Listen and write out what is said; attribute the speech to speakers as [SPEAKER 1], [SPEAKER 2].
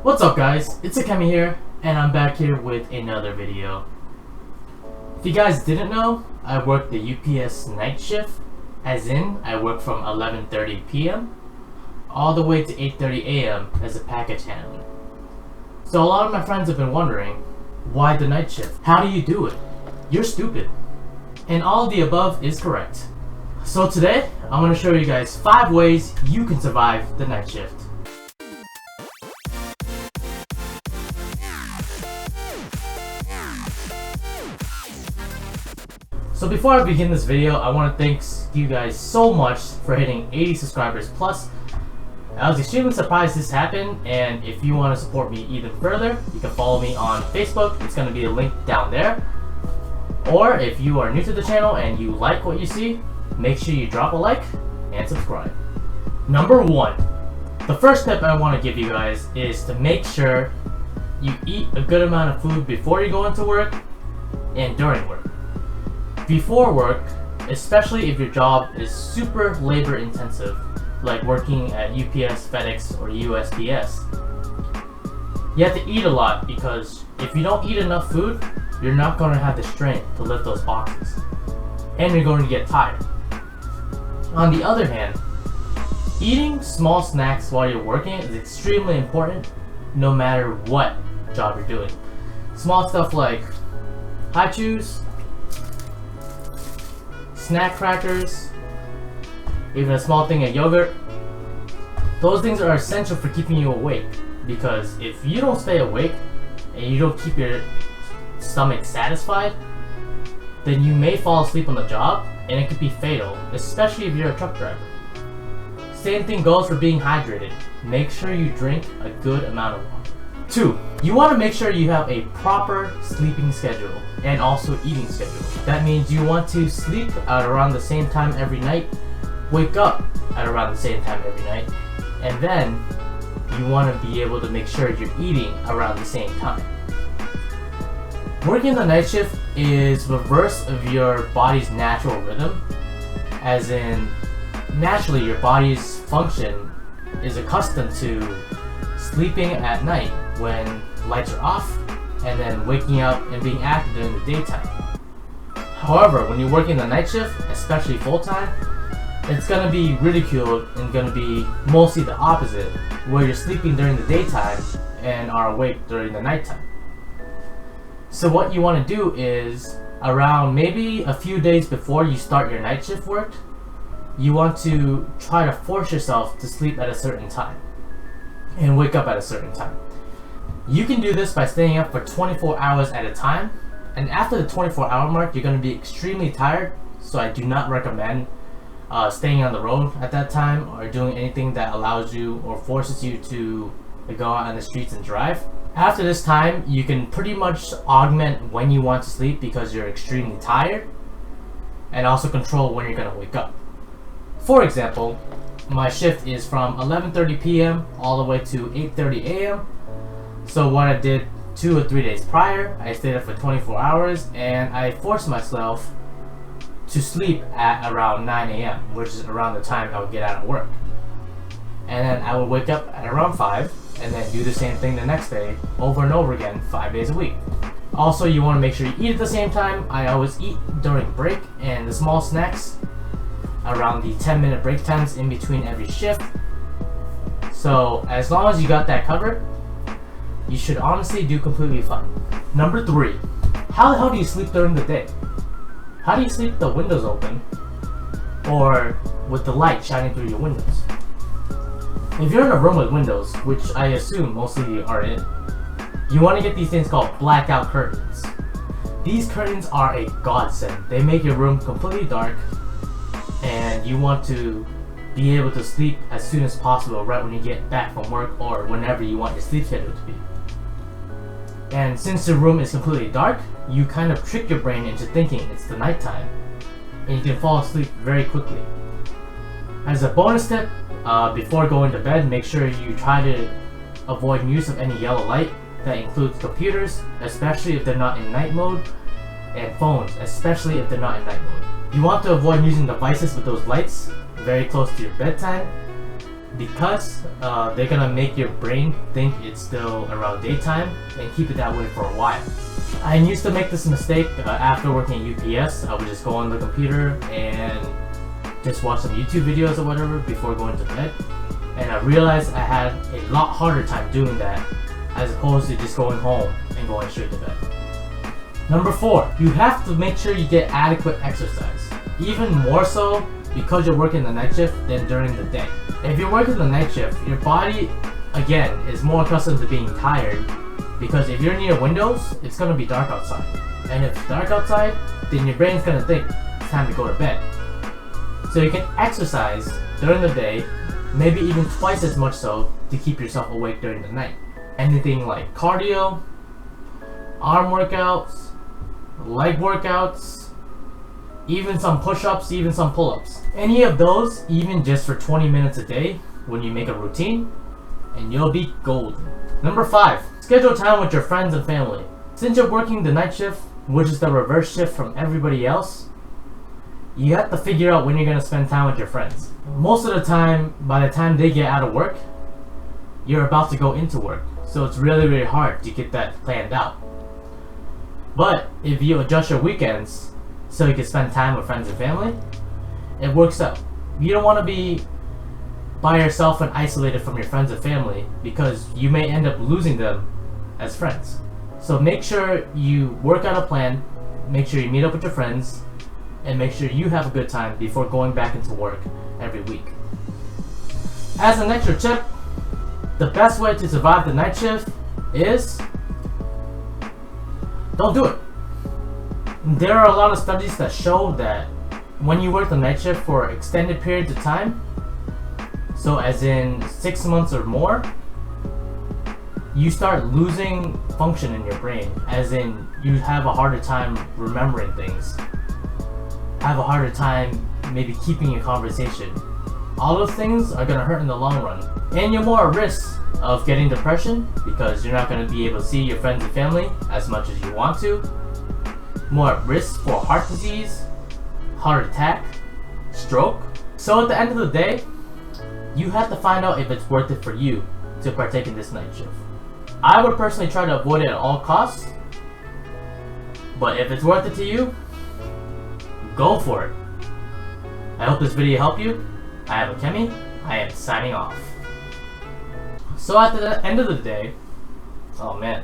[SPEAKER 1] What's up guys, it's Akemi here, and I'm back here with another video. If you guys didn't know, I work the UPS night shift, as in I work from 11:30 p.m. all the way to 8:30 a.m. as a package handler. So a lot of my friends have been wondering, why the night shift? How do you do it? You're stupid. And all of the above is correct. So today, I'm going to show you guys 5 ways you can survive the night shift. So before I begin this video, I want to thank you guys so much for hitting 80 subscribers plus. I was extremely surprised this happened, and if you want to support me even further, you can follow me on Facebook. It's going to be a link down there. Or if you are new to the channel and you like what you see, make sure you drop a like and subscribe. Number 1. The first tip I want to give you guys is to make sure you eat a good amount of food before you go into work and during work. Before work, especially if your job is super labor intensive, like working at UPS, FedEx, or USPS, you have to eat a lot because if you don't eat enough food, you're not going to have the strength to lift those boxes, and you're going to get tired. On the other hand, eating small snacks while you're working is extremely important no matter what job you're doing. Small stuff like high chews, snack crackers, even a small thing of yogurt. Those things are essential for keeping you awake, because if you don't stay awake and you don't keep your stomach satisfied, then you may fall asleep on the job and it could be fatal, especially if you're a truck driver. Same thing goes for being hydrated. Make sure you drink a good amount of water. 2. You want to make sure you have a proper sleeping schedule and also eating schedule. That means you want to sleep at around the same time every night, wake up at around the same time every night, and then you want to be able to make sure you're eating around the same time. Working the night shift is reverse of your body's natural rhythm, as in naturally your body's function is accustomed to sleeping at night when lights are off and then waking up and being active during the daytime. However, when you're working the night shift, especially full-time, it's going to be ridiculed and going to be mostly the opposite, where you're sleeping during the daytime and are awake during the nighttime. So what you want to do is, around maybe a few days before you start your night shift work, you want to try to force yourself to sleep at a certain time and wake up at a certain time. You can do this by staying up for 24 hours at a time, and after the 24-hour mark you're going to be extremely tired, so I do not recommend staying on the road at that time or doing anything that allows you or forces you to go out on the streets and drive. After this time, you can pretty much augment when you want to sleep because you're extremely tired, and also control when you're going to wake up. For example, my shift is from 11:30 p.m. all the way to 8:30 a.m. So what I did 2 or 3 days prior, I stayed up for 24 hours and I forced myself to sleep at around 9 a.m., which is around the time I would get out of work. And then I would wake up at around 5 and then do the same thing the next day over and over again 5 days a week. Also, you want to make sure you eat at the same time. I always eat during break and the small snacks around the 10-minute break times in between every shift. So as long as you got that covered, you should honestly do completely fine. Number 3. How the hell do you sleep during the day? How do you sleep with the windows open or with the light shining through your windows? If you're in a room with windows, which I assume most of you are in, you want to get these things called blackout curtains. These curtains are a godsend. They make your room completely dark, and you want to be able to sleep as soon as possible right when you get back from work or whenever you want your sleep schedule to be. And since the room is completely dark, you kind of trick your brain into thinking it's the nighttime, and you can fall asleep very quickly. As a bonus tip, before going to bed, make sure you try to avoid use of any yellow light. That includes computers, especially if they're not in night mode, and phones, especially if they're not in night mode. You want to avoid using devices with those lights very close to your bedtime, because they're gonna make your brain think it's still around daytime and keep it that way for a while. I used to make this mistake after working at UPS. I would just go on the computer and just watch some YouTube videos or whatever before going to bed. And I realized I had a lot harder time doing that as opposed to just going home and going straight to bed. Number 4, you have to make sure you get adequate exercise. Even more so because you're working the night shift than during the day. If you're working the night shift, your body, again, is more accustomed to being tired because if you're near windows, it's going to be dark outside. And if it's dark outside, then your brain's going to think it's time to go to bed. So you can exercise during the day, maybe even twice as much so to keep yourself awake during the night. Anything like cardio, arm workouts, leg workouts, even some push-ups, even some pull-ups. Any of those, even just for 20 minutes a day when you make a routine, and you'll be golden. Number 5, schedule time with your friends and family. Since you're working the night shift, which is the reverse shift from everybody else, you have to figure out when you're going to spend time with your friends. Most of the time, by the time they get out of work, you're about to go into work. So it's really hard to get that planned out. But if you adjust your weekends so you can spend time with friends and family, it works out. You don't want to be by yourself and isolated from your friends and family because you may end up losing them as friends. So make sure you work out a plan, make sure you meet up with your friends, and make sure you have a good time before going back into work every week. As an extra tip, the best way to survive the night shift is don't do it. There are a lot of studies that show that when you work the night shift for extended periods of time, so as in 6 months or more, you start losing function in your brain, as in you have a harder time remembering things, have a harder time maybe keeping a conversation. All those things are going to hurt in the long run. And you're more at risk of getting depression because you're not going to be able to see your friends and family as much as you want to. More at risk for heart disease, heart attack, stroke. So at the end of the day, you have to find out if it's worth it for you to partake in this night shift. I would personally try to avoid it at all costs, but if it's worth it to you, go for it. I hope this video helped you. I am Akemi. I am signing off. So at the end of the day, oh man,